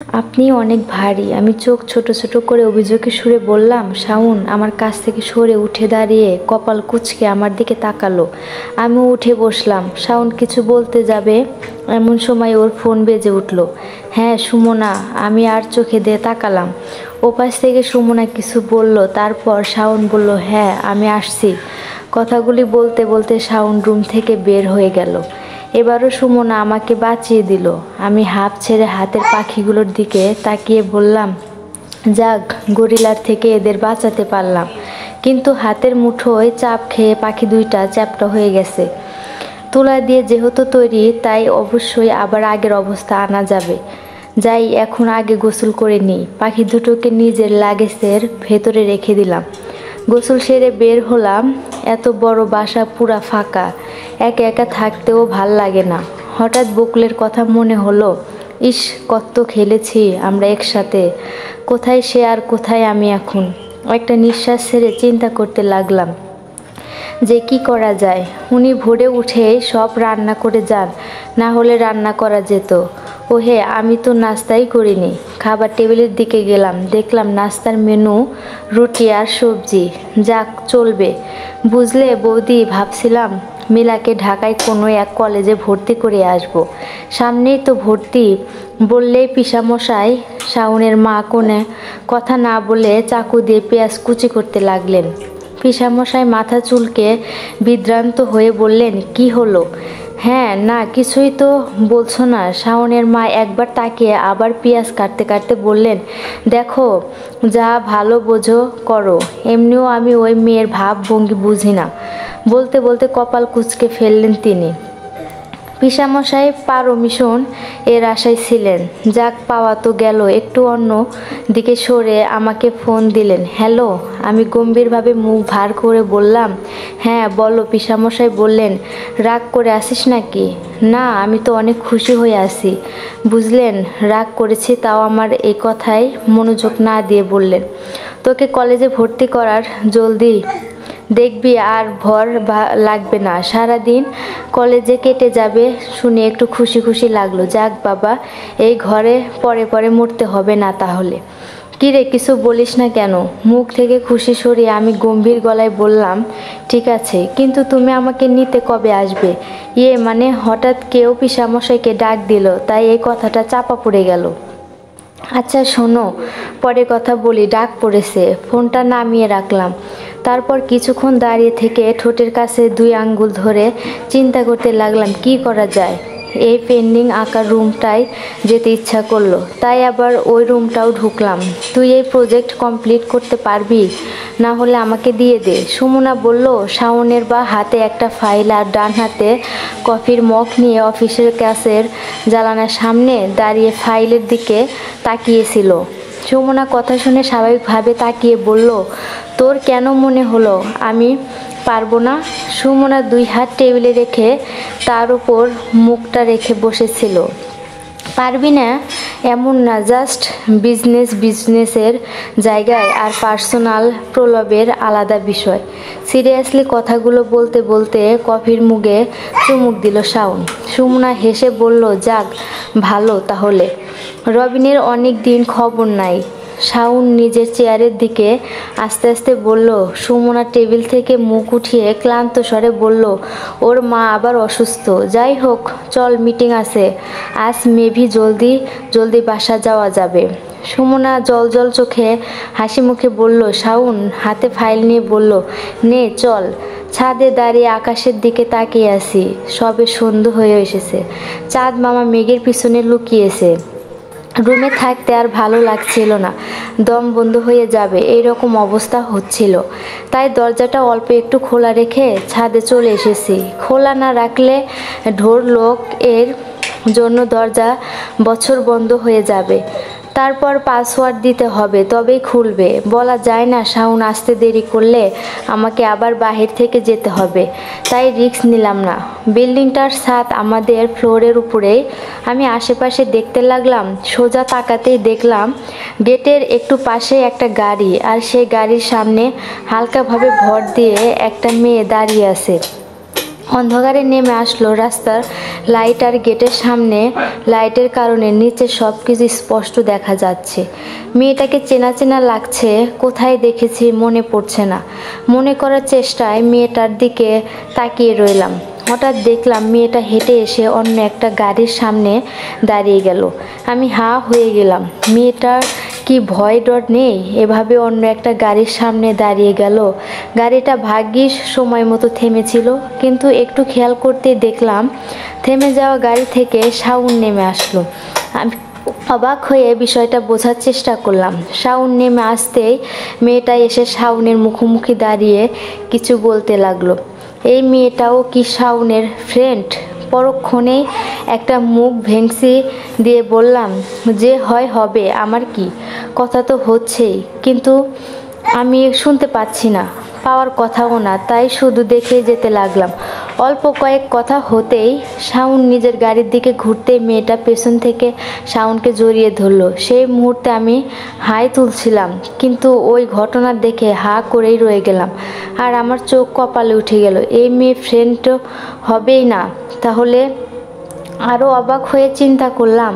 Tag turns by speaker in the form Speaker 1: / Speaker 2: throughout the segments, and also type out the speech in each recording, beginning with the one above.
Speaker 1: আপনি অনেক ভারী। আমি চোখ ছোট ছোট করে অভিযোগের সুরে বললাম। শাওন আমার কাছ থেকে সরে উঠে দাঁড়িয়ে কপাল কুঁচকে আমার দিকে তাকালো। আমিও উঠে বসলাম। শাওন কিছু বলতে যাবে এমন সময় ওর ফোন বেজে উঠল। হ্যাঁ সুমনা। আমি আর চোখে দিয়ে তাকালাম। ওপাশ থেকে সুমনা কিছু বলল, তারপর শাওন বলল, হ্যাঁ আমি আসছি। কথাগুলি বলতে বলতে শাওন রুম থেকে বের হয়ে গেল। এবারও সুমনা আমাকে বাঁচিয়ে দিল। আমি হাঁপ ছেড়ে হাতের পাখিগুলোর দিকে তাকিয়ে বললাম, যাক গরিলার থেকে এদের বাঁচাতে পারলাম। কিন্তু হাতের মুঠোয় চাপ খেয়ে পাখি দুইটা চ্যাপ্টা হয়ে গেছে। তুলা দিয়ে যেহেতু তৈরি, তাই অবশ্যই আবার আগের অবস্থা আনা যাবে। যাই এখন আগে গোসল করে নিই। পাখি দুটোকে নিজের লাগেজের ভেতরে রেখে দিলাম। গোসল সেরে বের হলাম। এত বড় বাসা পুরা ফাঁকা, একা একা থাকতেও ভাল লাগে না। হঠাৎ বকুলের কথা মনে হলো। ইস কত খেলেছি আমরা একসাথে। কোথায় সে আর কোথায় আমি এখন। একটা নিঃশ্বাস ছেড়ে চিন্তা করতে লাগলাম যে কি করা যায়। উনি ভোরে উঠেই সব রান্না করে যান, না হলে রান্না করা যেত। ওহে আমি তো নাস্তাই করিনি। খাবার টেবিলের দিকে গেলাম, দেখলাম নাস্তার মেনু রুটি আর সবজি। যাক চলবে। বুঝলে বৌদি, ভাবছিলাম মিলাকে ঢাকায় কোনো এক কলেজে ভর্তি করে আসব। সামনেই তো ভর্তি। বললেই পিসামশাই শাওনের মা কোণে কথা না বলে চাকু দিয়ে পেঁয়াজ কুচি করতে লাগলেন। পিসামশাই মাথা চুলকে বিভ্রান্ত হয়ে বললেন, কি হলো? হ্যাঁ না কিছুই তো বলছো না। শাওনের মা একবার তাকিয়ে আবার পেঁয়াজ কাটতে কাটতে বললেন, দেখো যা ভালো বোঝো করো। এমনিও আমি ওই মেয়ের ভাব ভঙ্গি বুঝি না। বলতে বলতে কপাল কুঁচকে ফেললেন তিনি। পিসামশাই পারমিশন এর আশায় ছিলেন। যাক পাওয়া তো গেল। একটু অন্য দিকে সরে আমাকে ফোন দিলেন। হ্যালো। আমি গম্ভীরভাবে মুখ ভার করে বললাম, হ্যাঁ বলো। পিসামশাই বললেন, রাগ করে আসিস নাকি? না আমি তো অনেক খুশি হয়ে আছি। বুঝলেন রাগ করেছি, তাও আমার এই কথায় মনোযোগ না দিয়ে বললেন, তোকে কলেজে ভর্তি করার জলদি। দেখবি আর ভর লাগবে না, সারাদিন কলেজে কেটে যাবে। শুনে একটু খুশি খুশি লাগলো। যাক বাবা, এই ঘরে পরে পরে মরতে হবে না তাহলে। কিরে কিছু বলিস না কেন? মুখ থেকে খুশি সরিয়ে আমি গম্ভীর গলায় বললাম, ঠিক আছে, কিন্তু তুমি আমাকে নিতে কবে আসবে? ইয়ে মানে হঠাৎ কেউ পিসামশাইকে ডাক দিল, তাই এই কথাটা চাপা পড়ে গেল। আচ্ছা শোনো, পরে কথা বলি, ডাক পড়েছে। ফোনটা নামিয়ে রাখলাম। তারপর কিছুক্ষণ দাঁড়িয়ে থেকে ঠোঁটের কাছে 2 আঙ্গুল ধরে চিন্তা করতে লাগলাম কি করা যায়। এই পেন্ডিং আঁকার রুমটায় যেতে ইচ্ছা করলো, তাই আবার ওই রুমটাও ঢুকলাম। তুই এই প্রজেক্ট কমপ্লিট করতে পারবি? না হলে আমাকে দিয়ে দে। সুমনা বলল। শাওনের বা হাতে একটা ফাইল আর ডান হাতে কফির মগ নিয়ে অফিসের কাছের জানালার সামনে দাঁড়িয়ে ফাইলের দিকে তাকিয়েছিল। সুমনা কথা শুনে স্বাভাবিকভাবে তাকিয়ে বলল, তোর কেন মনে হলো আমি পারবো না? সুমনা 2 হাত টেবিলে রেখে তার উপর মুখটা রেখে বসেছিল। পারবি না এমন না, জাস্ট বিজনেসের জায়গায় আর পার্সোনাল প্রলোভের আলাদা বিষয়। সিরিয়াসলি কথাগুলো বলতে বলতে কফির মুগে চুমুক দিল শাওন। সুমনা হেসে বলল, যাক ভালো তাহলে। রবিনের অনেক দিন খবর নাই। শাওন নিজের চেয়ারের দিকে আস্তে আস্তে বলল। সুমনা টেবিল থেকে মুখ উঠিয়ে ক্লান্ত স্বরে বলল, ওর মা আবার অসুস্থ। যাই হোক চল, মিটিং আছে আজ, মেবি জলদি বাসা যাওয়া যাবে। সুমনা জল চোখে হাসি মুখে বলল। শাওন হাতে ফাইল নিয়ে বলল, নে চল। ছাদে দাঁড়িয়ে আকাশের দিকে তাকিয়ে আছি। সবে সন্ধ্যা হয়ে এসেছে। চাঁদ মামা মেঘের পিছনে লুকিয়েছে। রুমে থাকতে আর ভালো লাগছিল না, দম বন্ধ হয়ে যাবে এইরকম অবস্থা হচ্ছিল। তাই দরজাটা অল্প একটু খোলা রেখে ছাদে চলে এসেছি। খোলা না রাখলে ঢোর লোক এর জন্য দরজা বছর বন্ধ হয়ে যাবে। তারপর পাসওয়ার্ড দিতে হবে, তবেই খুলবে। বলা যায় না শাওন আসতে দেরি করলে আমাকে আবার বাহির থেকে যেতে হবে, তাই রিস্ক নিলাম না। বিল্ডিংটার ছাদ আমাদের ফ্লোরের উপরেই। আমি আশেপাশে দেখতে লাগলাম। সোজা তাকাতেই দেখলাম গেটের একটু পাশে একটা গাড়ি, আর সেই গাড়ির সামনে হালকাভাবে ভর দিয়ে একটা মেয়ে দাঁড়িয়ে আছে। অন্ধকারে নেমে আসলো রাস্তার লাইট আর গেটের সামনে। লাইটের কারণে নিচে সব কিছু স্পষ্ট দেখা যাচ্ছে। মেয়েটাকে চেনা চেনা লাগছে, কোথায় দেখেছি মনে পড়ছে না। মনে করার চেষ্টায় মেয়েটার দিকে তাকিয়ে রইলাম। হঠাৎ দেখলাম মেয়েটা হেঁটে এসে অন্য একটা গাড়ির সামনে দাঁড়িয়ে গেল। আমি হা হয়ে গেলাম। মেয়েটার কি ভয় ডর নেই? এভাবে অন্য একটা গাড়ির সামনে দাঁড়িয়ে গেল। গাড়িটা ভাগ্যিস সময় মতো থেমেছিল, কিন্তু একটু খেয়াল করতে দেখলাম থেমে যাওয়া গাড়ি থেকে শাওন নেমে আসলো। আমি অবাক হয়ে বিষয়টা বোঝার চেষ্টা করলাম। শাওন নেমে আসতেই মেয়েটা এসে শাওনের মুখোমুখি দাঁড়িয়ে কিছু বলতে লাগলো। এই মেয়েটাও কি শাওনের ফ্রেন্ড? পরক্ষণেই একটা মুখ ভেংসি দিয়ে বললাম, যে হয় হবে, আমার কি? কথা তো হচ্ছেই, কিন্তু আমি শুনতে পাচ্ছি না, পাওয়ার কথাও না, তাই শুধু দেখে যেতে লাগলাম। অল্প কয়েক কথা হতেই শাওন নিজের গাড়ির দিকে ঘুরতে মেয়েটা পেছন থেকে শাওনকে জড়িয়ে ধরলো। সেই মুহূর্তে আমি হাই তুলছিলাম, কিন্তু ওই ঘটনা দেখে হা করেই রয়ে গেলাম। আর আমার চোখ কপালে উঠে গেল। এই মেয়ে ফ্রেন্ড তো হবেই না তাহলে? আরও অবাক হয়ে চিন্তা করলাম,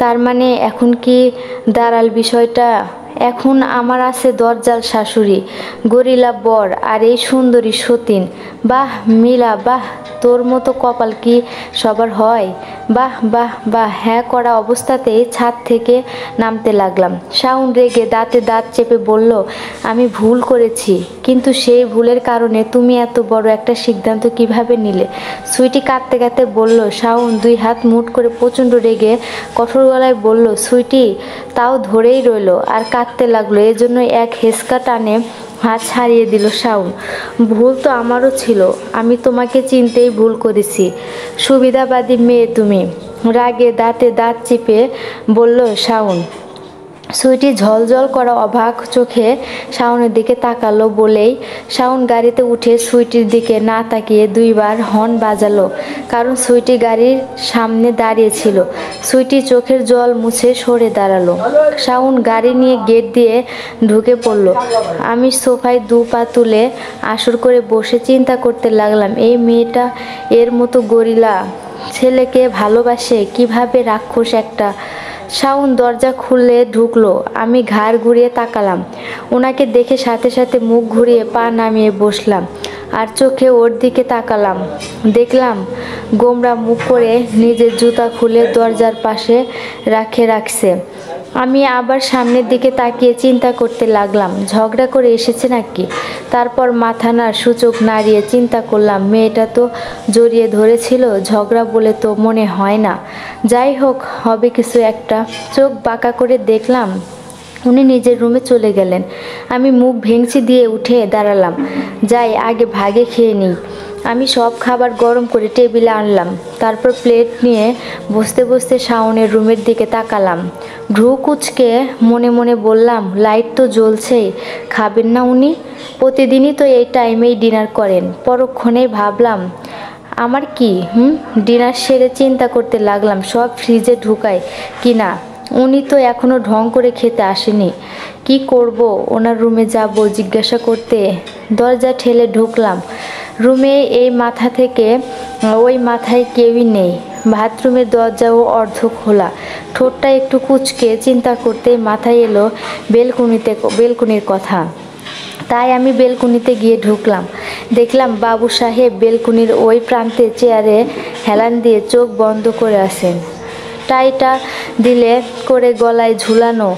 Speaker 1: তার মানে এখন কি দাঁড়াল বিষয়টা? এখন আমার আছে দরজাল শাশুড়ি, গরিলা বর, আর এই সুন্দরী সতীন। বাহ মিলা, বাহ, তোর মতো কপাল কি সবার হয়? বাহ বাহ বাহ। হ্যাঁ করা অবস্থাতেই ছাদ থেকে নামতে লাগলাম। শাওন রেগে দাঁতে দাঁত চেপে বলল, আমি ভুল করেছি, কিন্তু সেই ভুলের কারণে তুমি এত বড় একটা সিদ্ধান্ত কিভাবে নিলে? সুইটি কাঁদতে কাঁদতে বলল। শাওন দুই হাত মুঠ করে প্রচণ্ড রেগে কঠোর গলায় বলল, সুইটি তাও ধরেই রইল আর কাঁদতে লাগলো। এজন্য এক হেসকা টানে হাত ছাড়িয়ে দিল শাওন। ভুল তো আমারও ছিল, আমি তোমাকে চিনতেই ভুল করেছি। সুবিধাবাদী মেয়ে তুমি, রাগে দাঁতে দাঁত চেপে বলল শাওন। সুইটি ঝলঝল করা অবাক চোখে শাওনের দিকে তাকালো বলেই শাওন গাড়িতে উঠে সুইটির দিকে না তাকিয়ে দুইবার হর্ন বাজালো, কারণ সুইটি গাড়ির সামনে দাঁড়িয়ে ছিল। সুইটি চোখের জল মুছে সরে দাঁড়ালো। শাওন গাড়ি নিয়ে গেট দিয়ে ঢুকে পড়ল। আমি সোফায় দু পা তুলে আসর করে বসে চিন্তা করতে লাগলাম, এই মেয়েটা এর মতো গরিলা ছেলেকে ভালোবাসে কিভাবে? রাক্ষস একটা। শাওন দরজা খুলে ঢুকলো। আমি ঘাড় ঘুরিয়ে তাকালাম। ওনাকে দেখে সাথে সাথে মুখ ঘুরিয়ে পা নামিয়ে বসলাম আর চোখে ওর দিকে তাকালাম। দেখলাম গোমরা মুখ করে নিজের জুতা খুলে দরজার পাশে রাখছে। আমি আবার সামনের দিকে তাকিয়ে চিন্তা করতে লাগলাম, ঝগড়া করে এসেছে নাকি? তারপর মাথা সূচক নাড়িয়ে চিন্তা করলাম, মেয়েটা তো জড়িয়ে ধরেছিল, ঝগড়া বলে তো মনে হয় না। যাই হোক, হবে কিছু একটা। চোখ বাঁকা করে দেখলাম উনি নিজের রুমে চলে গেলেন। আমি মুখ ভেঙচি দিয়ে উঠে দাঁড়ালাম। যাই আগে ভাগে খেয়ে নিই। আমি সব খাবার গরম করে টেবিলে আনলাম। তারপর প্লেট নিয়ে বসতে বসতে শাওনের রুমের দিকে তাকালাম। ভ্রু কুঁচকে মনে মনে বললাম, লাইট তো জ্বলছেই, খাবেন না উনি? প্রতিদিনই তো এই টাইমেই ডিনার করেন। পরক্ষণেই ভাবলাম, আমার কি ডিনার সেরে চিন্তা করতে লাগলাম সব ফ্রিজে ঢুকায় কি না। উনি তো এখনও ঢং করে খেতে আসেনি। কি করব? ওনার রুমে যাব জিজ্ঞাসা করতে। দরজা ঠেলে ঢুকলাম। রুমে এই মাথা থেকে ওই মাথায় কেউই নেই। বাথরুমের দরজাও অর্ধ খোলা। ঠোঁটটা একটু কুঁচকে চিন্তা করতে মাথায় এলো বেলকুনির কথা। তাই আমি বেলকুনিতে গিয়ে ঢুকলাম। দেখলাম বাবু সাহেব বেলকুনির ওই প্রান্তে চেয়ারে হেলান দিয়ে চোখ বন্ধ করে আছেন। টাইটা দিলে করে গলায় ঝুলানো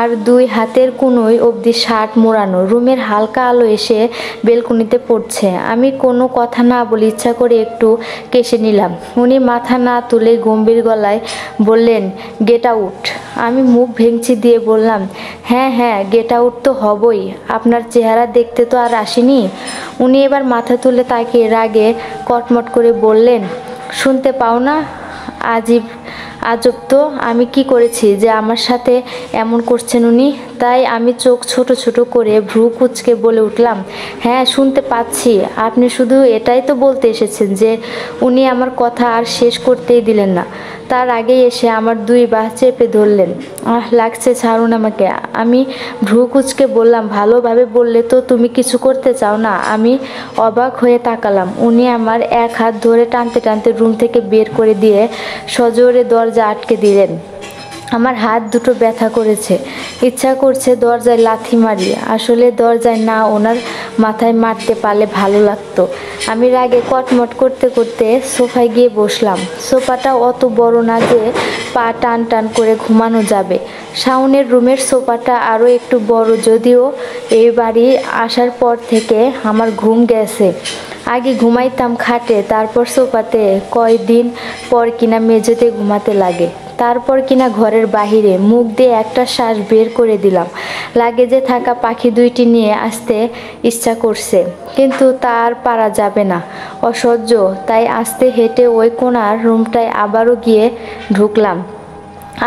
Speaker 1: আর দুই হাতের কুনোই অবধি শার্ট মোড়ানো। রুমের হালকা আলো এসে বেলকুনিতে পড়ছে। আমি কোনো কথা না বলে ইচ্ছা করে একটু কেশে নিলাম। উনি মাথা না তুলে গম্ভীর গলায় বললেন, গেট আউট। আমি মুখ ভেঙচি দিয়ে বললাম, হ্যাঁ হ্যাঁ, গেট আউট তো হবই, আপনার চেহারা দেখতে তো আর আসেনি। উনি এবার মাথা তুলে তাকিয়ে রাগে কটমট করে বললেন, শুনতে পাও না? আজব তো, আমি কি করেছি যে আমার সাথে এমন করছেন উনি? তাই আমি চোখ ছোট ছোট করে ভ্রু কুঁচকে বলে উঠলাম, হ্যাঁ শুনতে পাচ্ছি। আপনি শুধু এটাই তো বলতে এসেছেন যে উনি আমার কথা আর শেষ করতেই দিলেন না। তার আগেই এসে আমার 2 বাহ চেপে ধরলেন। লাগছে, ছাড়ুন আমাকে। আমি ভ্রু কুঁচকে বললাম, ভালোভাবে বললে তো তুমি কিছু করতে চাও না। আমি অবাক হয়ে তাকালাম। উনি আমার এক হাত ধরে টানতে টানতে রুম থেকে বের করে দিয়ে সজোরে দরজা আটকে দিলেন। আমার হাত দুটো ব্যথা করেছে, ইচ্ছা করছে দরজায় লাথি মারি। আসলে দরজায় না, ওনার মাথায় মারতে পারলে ভালো লাগতো। আমি রাগে কটমট করতে করতে সোফায় গিয়ে বসলাম। সোফাটা অত বড় না যে পা টান টান করে ঘুমানো যাবে। শাওনের রুমের সোফাটা আরও একটু বড়, যদিও এই বাড়ি আসার পর থেকে আমার ঘুম গেছে। আগে ঘুমাইতাম খাটে, তারপর সোফাতে, কয়দিন পর কিনা মেঝেতে ঘুমাতে লাগে, তারপর কিনা ঘরের বাহিরে। মুখ দিয়ে একটা শ্বাস বের করে দিলাম। লাগেজে থাকা পাখি 2টি নিয়ে আসতে ইচ্ছা করছে, কিন্তু তার পারা যাবে না, অসহ্য। তাই আস্তে হেঁটে ওই কোণার রুমটায় আবারও গিয়ে ঢুকলাম।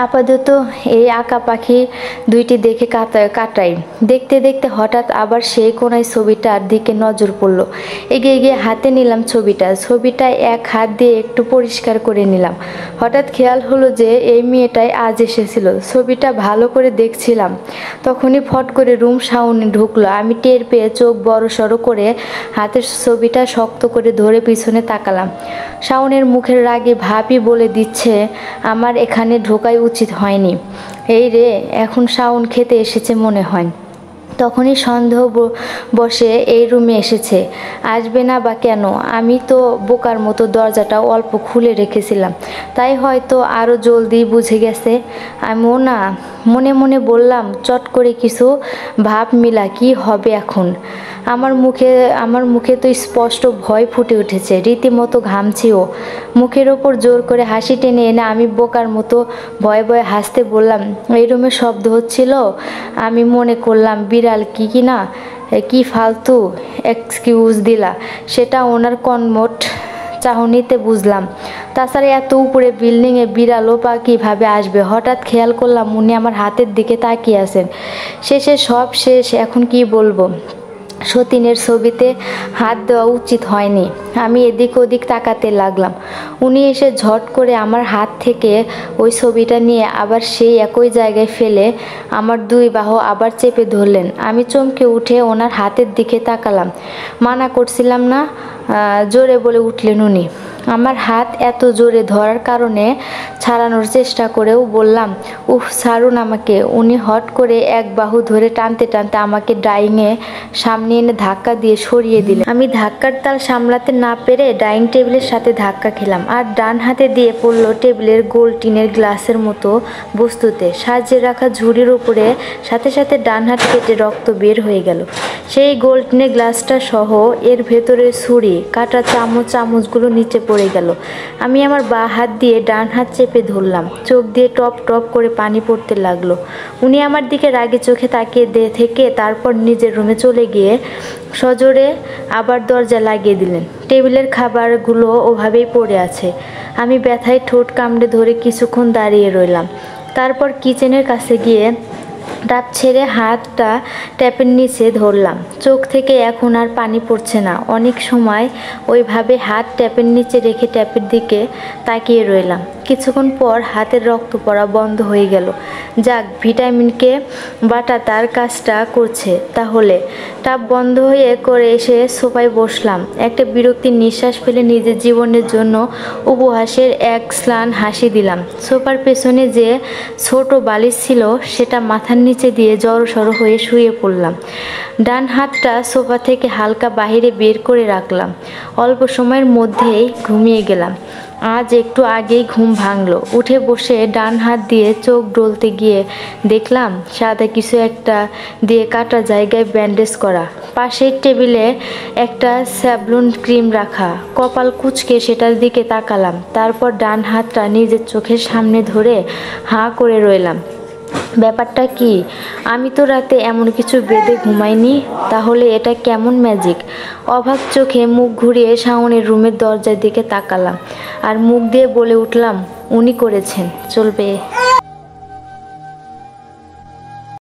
Speaker 1: আপাতত এই আঁকা পাখি 2টি দেখে কাটাই। দেখতে দেখতে হঠাৎ আবার সেই কোনায় ছবিটার দিকে নজর পড়ল। এগিয়ে গিয়ে হাতে নিলাম ছবিটা এক হাত দিয়ে একটু পরিষ্কার করে নিলাম। হঠাৎ খেয়াল হলো যে এই মেয়েটাই আজ এসেছিল। ছবিটা ভালো করে দেখছিলাম, তখনই ফট করে রুম শাওনে ঢুকলো। আমি টের পেয়ে চোখ বড় সড়ো করে হাতের ছবিটা শক্ত করে ধরে পিছনে তাকালাম। শাওনের মুখের রাগে ভাবই বলে দিচ্ছে আমার এখানে ঢোকাই উচিত হয়নি। এই রে, এখন শাওন খেতে এসেছে মনে হয়। তখনই সন্দেহ বসে এই রুমে এসেছে। আসবে না বা কেন? আমি তো বোকার মতো দরজাটা অল্প খুলে রেখেছিলাম, তাই হয়তো আরও জলদি বুঝে গেছে। আমিও না, মনে মনে বললাম, চট করে কিছু ভাব মিলা, কি হবে এখন? আমার মুখে তো স্পষ্ট ভয় ফুটে উঠেছে, রীতিমতো ঘামছিও। মুখের ওপর জোর করে হাসি টেনে এনে আমি বোকার মতো ভয়ে ভয়ে হাসতে বললাম, এই রুমে শব্দ হচ্ছিল, আমি মনে করলাম বিড়াল কি না, কি ফালতু এক্সকিউজ দিলা, সেটা ওনার কনমোট চাহনিতে বুঝলাম। তাছাড়া এত উপরে বিল্ডিংয়ে বিড়ালও বা কীভাবে আসবে? হঠাৎ খেয়াল করলাম উনি আমার হাতের দিকে তাকিয়ে আছেন। শেষে সব শেষ, এখন কি বলবো? সতীনের ছবিতে হাত দেওয়া উচিত হয়নি। আমি এদিক ওদিক তাকাতে লাগলাম। উনি এসে ঝট করে আমার হাত থেকে ওই ছবিটা নিয়ে আবার সেই একই জায়গায় ফেলে আমার 2 বাহু আবার চেপে ধরলেন। আমি চমকে উঠে ওনার হাতের দিকে তাকালাম। মানা করছিলাম না, জোরে বলে উঠলেন উনি। আমার হাত এত জোরে ধরার কারণে ছাড়ানোর চেষ্টা করেও বললাম, উফ, ছাড়ুন আমাকে। উনি হট করে এক বাহু ধরে টানতে টানতে আমাকে ডাইনিংয়ে সামনে এনে ধাক্কা দিয়ে সরিয়ে দিলেন। আমি ধাক্কার তাল সামলাতে না পেরে ডাইনিং টেবিলের সাথে ধাক্কা খেলাম, আর ডান হাতে দিয়ে পড়ল টেবিলের গোল টিনের গ্লাসের মতো বস্তুতে। সাজিয়ে রাখা ঝুড়ির উপরে সাথে সাথে ডান হাত কেটে রক্ত বের হয়ে গেল। সেই গোল টিনের গ্লাসটা সহ এর ভেতরে ছুরি কাটা চামচগুলো নিচে পড়ে গেল। আমি আমার বাঁ হাত দিয়ে ডান হাত চেপে ধরলাম। চোখ দিয়ে টপ টপ করে পানি পড়তে লাগলো। উনি আমার দিকে রাগে চোখে তাকিয়ে থেকে তারপর নিজের রুমে চলে গিয়ে সজোরে আবার দরজা লাগিয়ে দিলেন। টেবিলের খাবারগুলো ওভাবেই পড়ে আছে। আমি ব্যথায় ঠোঁট কামড়ে ধরে কিছুক্ষণ দাঁড়িয়ে রইলাম। তারপর কিচেনের কাছে গিয়ে ডাব ছেড়ে হাতটা ট্যাপের নিচে ধরলাম। চোখ থেকে এখন আর পানি পড়ছে না। অনেক সময় ওইভাবে হাত ট্যাপের নিচে রেখে ট্যাপের দিকে তাকিয়ে রইলাম। কিছুক্ষণ পর হাতের রক্ত পড়া বন্ধ হয়ে গেল। যাক, ভিটামিনকে বাটা তার কাজটা করছে তাহলে। ট্যাপ বন্ধ হয়ে করে এসে সোফায় বসলাম। একটা বিরক্তির নিঃশ্বাস ফেলে নিজের জীবনের জন্য উপহাসের এক স্লান হাসি দিলাম। সোফার পেছনে যে ছোট বালিশ ছিল সেটা মাথার নিচে দিয়ে জড়সড় হয়ে শুয়ে পড়লাম। ডান হাতটা সোফা থেকে হালকা বাহিরে বের করে রাখলাম। অল্প সময়ের মধ্যেই ঘুমিয়ে গেলাম। আজ একটু আগেই ঘুম ভাঙলো। উঠে বসে ডান হাত দিয়ে চোখ ডলতে গিয়ে দেখলাম সাদা কিছু একটা দিয়ে কাটা জায়গায় ব্যান্ডেজ করা। পাশের টেবিলে একটা স্যাভলন ক্রিম রাখা। কপাল কুঁচকে সেটার দিকে তাকালাম। তারপর ডান হাতটা নিজের চোখের সামনে ধরে হাঁ করে রইলাম। ব্যাপারটা কি? আমি তো রাতে এমন কিছু বেঁধে ঘুমাইনি। তাহলে এটা কেমন ম্যাজিক? অবাক চোখে মুখ ঘুরিয়ে শাওনের রুমের দরজার দিকে তাকালাম আর মুখ দিয়ে বলে উঠলাম, উনি করেছেন। চলবে।